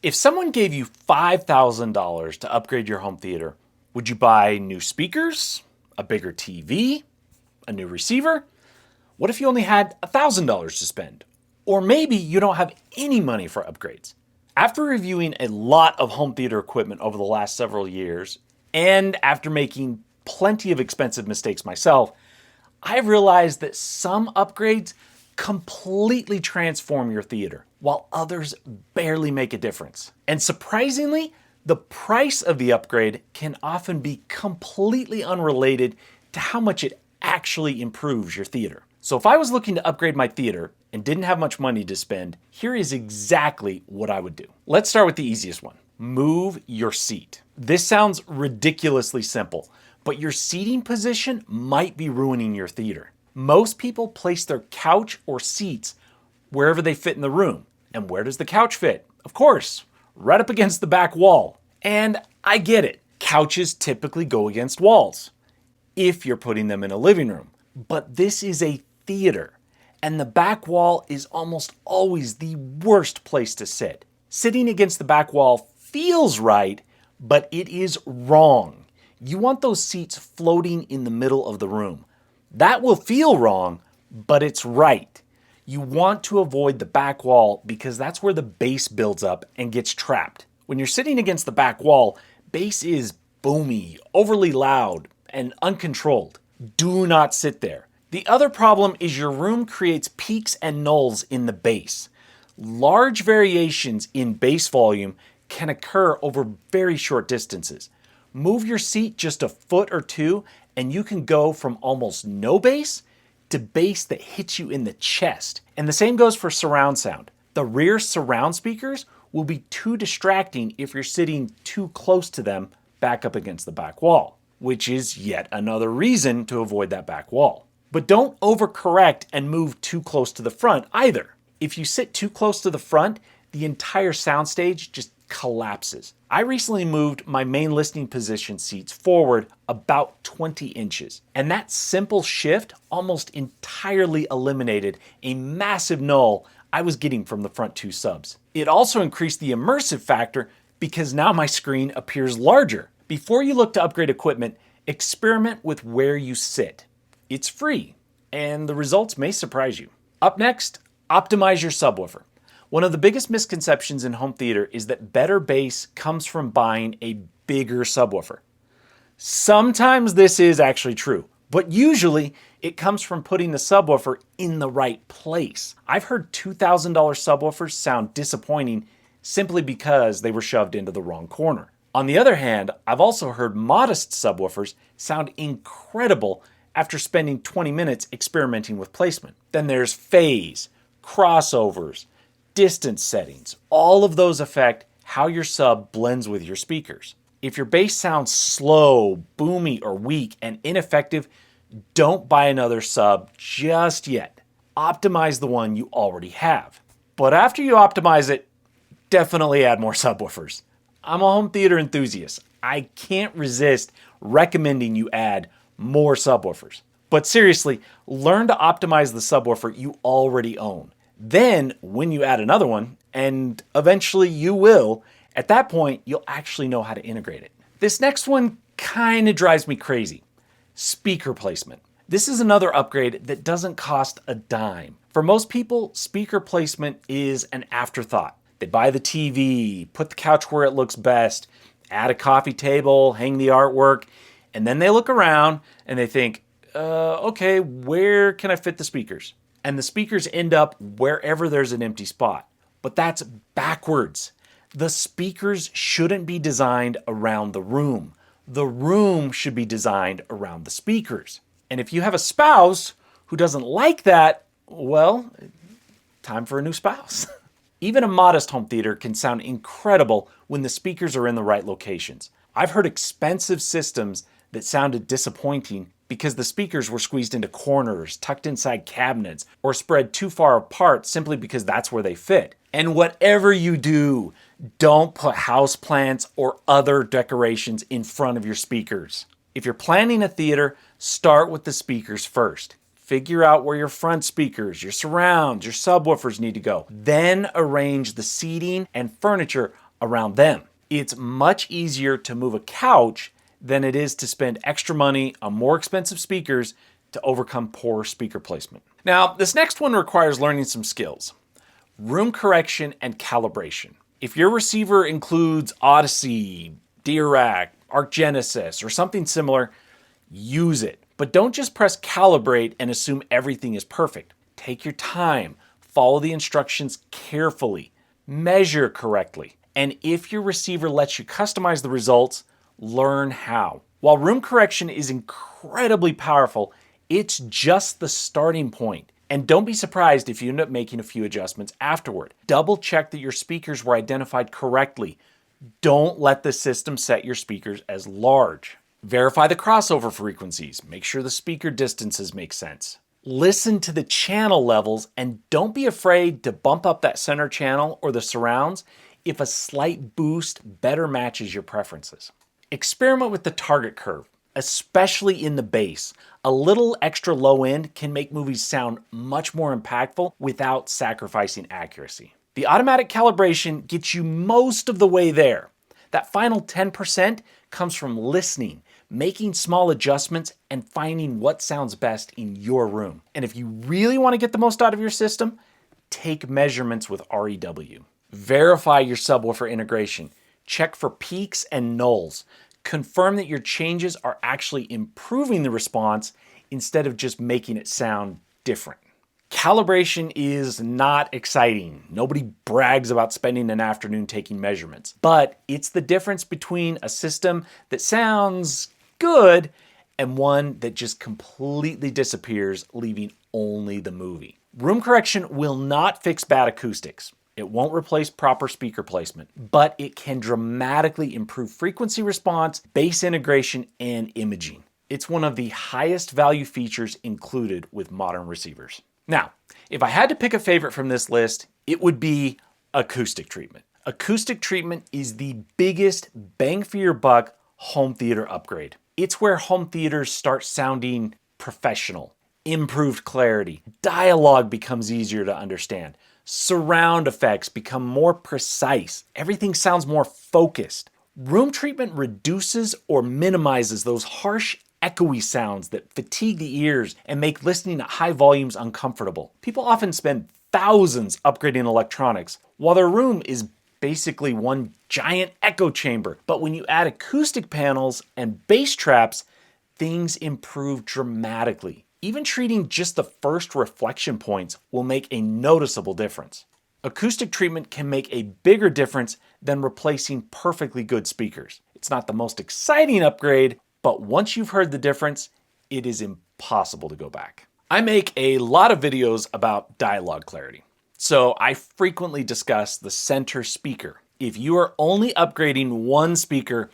If someone gave you $5,000 to upgrade your home theater, would you buy new speakers, a bigger TV, a new receiver? What if you only had $1,000 to spend? Or maybe you don't have any money for upgrades. After reviewing a lot of home theater equipment over the last several years, and after making plenty of expensive mistakes myself, I've realized that some upgrades completely transform your theater, while others barely make a difference. And surprisingly, the price of the upgrade can often be completely unrelated to how much it actually improves your theater. So if I was looking to upgrade my theater and didn't have much money to spend, here is exactly what I would do. Let's start with the easiest one. Move your seat. This sounds ridiculously simple, but your seating position might be ruining your theater. Most people place their couch or seats wherever they fit in the room. And where does the couch fit? Of course, right up against the back wall. And I get it. Couches typically go against walls if you're putting them in a living room. But this is a theater, and the back wall is almost always the worst place to sit. Sitting against the back wall feels right, but it is wrong. You want those seats floating in the middle of the room. That will feel wrong, but it's right. You want to avoid the back wall because that's where the bass builds up and gets trapped. When you're sitting against the back wall, bass is boomy, overly loud, and uncontrolled. Do not sit there. The other problem is your room creates peaks and nulls in the bass. Large variations in bass volume can occur over very short distances. Move your seat just a foot or two and you can go from almost no bass to bass that hits you in the chest. And the same goes for surround sound. The rear surround speakers will be too distracting if you're sitting too close to them back up against the back wall, which is yet another reason to avoid that back wall. But don't overcorrect and move too close to the front either. If you sit too close to the front, the entire soundstage just collapses. I recently moved my main listening position seats forward about 20 inches, and that simple shift almost entirely eliminated a massive null I was getting from the front two subs. It also increased the immersive factor because now my screen appears larger. Before you look to upgrade equipment, experiment with where you sit. It's free, and the results may surprise you. Up next, optimize your subwoofer. One of the biggest misconceptions in home theater is that better bass comes from buying a bigger subwoofer. Sometimes this is actually true, but usually it comes from putting the subwoofer in the right place. I've heard $2,000 subwoofers sound disappointing simply because they were shoved into the wrong corner. On the other hand, I've also heard modest subwoofers sound incredible after spending 20 minutes experimenting with placement. Then there's phase, crossovers, distance settings. All of those affect how your sub blends with your speakers. If your bass sounds slow, boomy, or weak and ineffective, don't buy another sub just yet. Optimize the one you already have. But after you optimize it, definitely add more subwoofers. I'm a home theater enthusiast. I can't resist recommending you add more subwoofers. But seriously, learn to optimize the subwoofer you already own. Then, when you add another one, and eventually you will, at that point, you'll actually know how to integrate it. This next one kind of drives me crazy. Speaker placement. This is another upgrade that doesn't cost a dime. For most people, speaker placement is an afterthought. They buy the TV, put the couch where it looks best, add a coffee table, hang the artwork, and then they look around and they think, okay, where can I fit the speakers? And the speakers end up wherever there's an empty spot. But that's backwards. The speakers shouldn't be designed around the room. The room should be designed around the speakers. And if you have a spouse who doesn't like that, well, time for a new spouse. Even a modest home theater can sound incredible when the speakers are in the right locations. I've heard expensive systems that sounded disappointing because the speakers were squeezed into corners, tucked inside cabinets, or spread too far apart simply because that's where they fit. And whatever you do, don't put houseplants or other decorations in front of your speakers. If you're planning a theater, start with the speakers first. Figure out where your front speakers, your surrounds, your subwoofers need to go. Then arrange the seating and furniture around them. It's much easier to move a couch than it is to spend extra money on more expensive speakers to overcome poor speaker placement. Now, this next one requires learning some skills: room correction and calibration. If your receiver includes Audyssey, Dirac, Arc Genesis, or something similar, use it. But don't just press calibrate and assume everything is perfect. Take your time, follow the instructions carefully, measure correctly, and if your receiver lets you customize the results, learn how. While room correction is incredibly powerful, it's just the starting point. And don't be surprised if you end up making a few adjustments afterward. Double check that your speakers were identified correctly. Don't let the system set your speakers as large. Verify the crossover frequencies. Make sure the speaker distances make sense. Listen to the channel levels and don't be afraid to bump up that center channel or the surrounds if a slight boost better matches your preferences. Experiment with the target curve, especially in the bass. A little extra low end can make movies sound much more impactful without sacrificing accuracy. The automatic calibration gets you most of the way there. That final 10% comes from listening, making small adjustments, and finding what sounds best in your room. And if you really want to get the most out of your system, take measurements with REW. Verify your subwoofer integration. Check for peaks and nulls. Confirm that your changes are actually improving the response instead of just making it sound different. Calibration is not exciting. Nobody brags about spending an afternoon taking measurements, but it's the difference between a system that sounds good and one that just completely disappears, leaving only the movie. Room correction will not fix bad acoustics. It won't replace proper speaker placement, but it can dramatically improve frequency response, bass integration, and imaging. It's one of the highest value features included with modern receivers. Now, if I had to pick a favorite from this list, it would be acoustic treatment. Acoustic treatment is the biggest bang for your buck home theater upgrade. It's where home theaters start sounding professional, improved clarity, dialogue becomes easier to understand, surround effects become more precise, everything sounds more focused. Room treatment reduces or minimizes those harsh, echoey sounds that fatigue the ears and make listening at high volumes uncomfortable. People often spend thousands upgrading electronics, while their room is basically one giant echo chamber. But when you add acoustic panels and bass traps, things improve dramatically. Even treating just the first reflection points will make a noticeable difference. Acoustic treatment can make a bigger difference than replacing perfectly good speakers. It's not the most exciting upgrade, but once you've heard the difference, it is impossible to go back. I make a lot of videos about dialogue clarity, so I frequently discuss the center speaker. If you are only upgrading one speaker,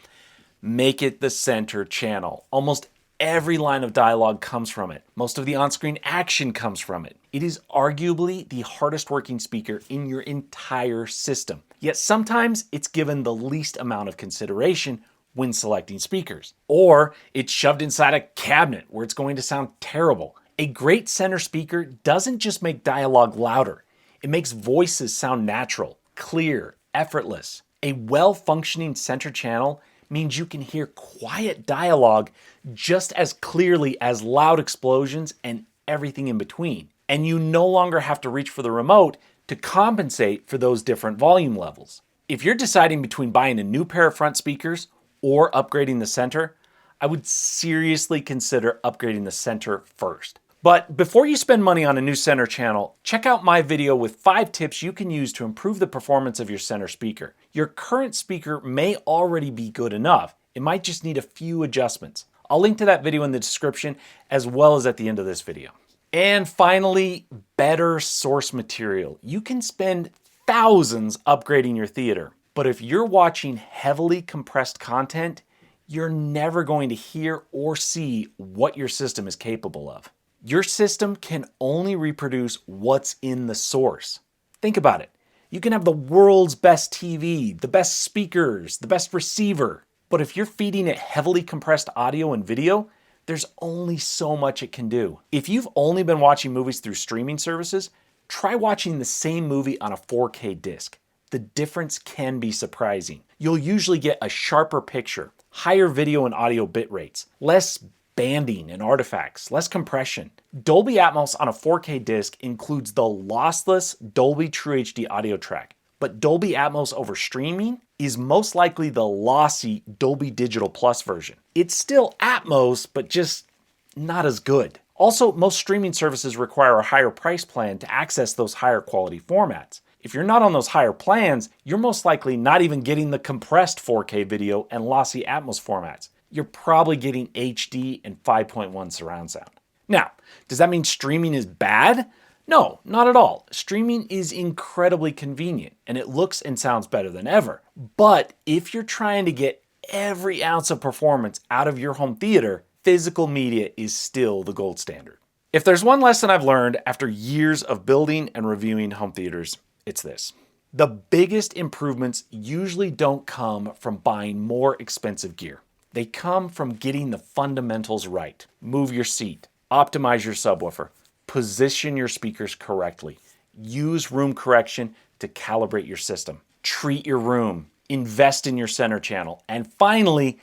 make it the center channel. Almost every line of dialogue comes from it. Most of the on-screen action comes from it. It is arguably the hardest working speaker in your entire system. Yet sometimes it's given the least amount of consideration when selecting speakers. Or it's shoved inside a cabinet where it's going to sound terrible. A great center speaker doesn't just make dialogue louder. It makes voices sound natural, clear, effortless. A well-functioning center channel means you can hear quiet dialogue just as clearly as loud explosions and everything in between. And you no longer have to reach for the remote to compensate for those different volume levels. If you're deciding between buying a new pair of front speakers or upgrading the center, I would seriously consider upgrading the center first. But before you spend money on a new center channel, check out my video with 5 tips you can use to improve the performance of your center speaker. Your current speaker may already be good enough. It might just need a few adjustments. I'll link to that video in the description as well as at the end of this video. And finally, better source material. You can spend thousands upgrading your theater, but if you're watching heavily compressed content, you're never going to hear or see what your system is capable of. Your system can only reproduce what's in the source. Think about it. You can have the world's best TV, the best speakers, the best receiver, but if you're feeding it heavily compressed audio and video, there's only so much it can do. If you've only been watching movies through streaming services, try watching the same movie on a 4K disc. the difference can be surprising. You'll usually get a sharper picture, higher video and audio bit rates, less banding and artifacts, less compression. Dolby Atmos on a 4K disc includes the lossless Dolby True HD audio track, but Dolby Atmos over streaming is most likely the lossy Dolby Digital Plus version. It's still Atmos, but just not as good. Also, most streaming services require a higher price plan to access those higher quality formats. If you're not on those higher plans, you're most likely not even getting the compressed 4K video and lossy Atmos formats. You're probably getting HD and 5.1 surround sound. Now, does that mean streaming is bad? No, not at all. Streaming is incredibly convenient and it looks and sounds better than ever. But if you're trying to get every ounce of performance out of your home theater, physical media is still the gold standard. If there's one lesson I've learned after years of building and reviewing home theaters, it's this. The biggest improvements usually don't come from buying more expensive gear. They come from getting the fundamentals right. Move your seat, optimize your subwoofer, position your speakers correctly, use room correction to calibrate your system, treat your room, invest in your center channel, and finally,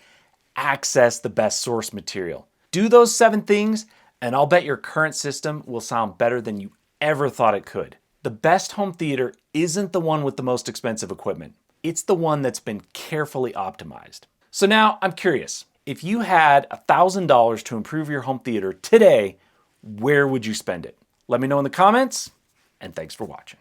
access the best source material. Do those 7 things, and I'll bet your current system will sound better than you ever thought it could. The best home theater isn't the one with the most expensive equipment. It's the one that's been carefully optimized. So now I'm curious, if you had $1,000 to improve your home theater today, where would you spend it? Let me know in the comments, and thanks for watching.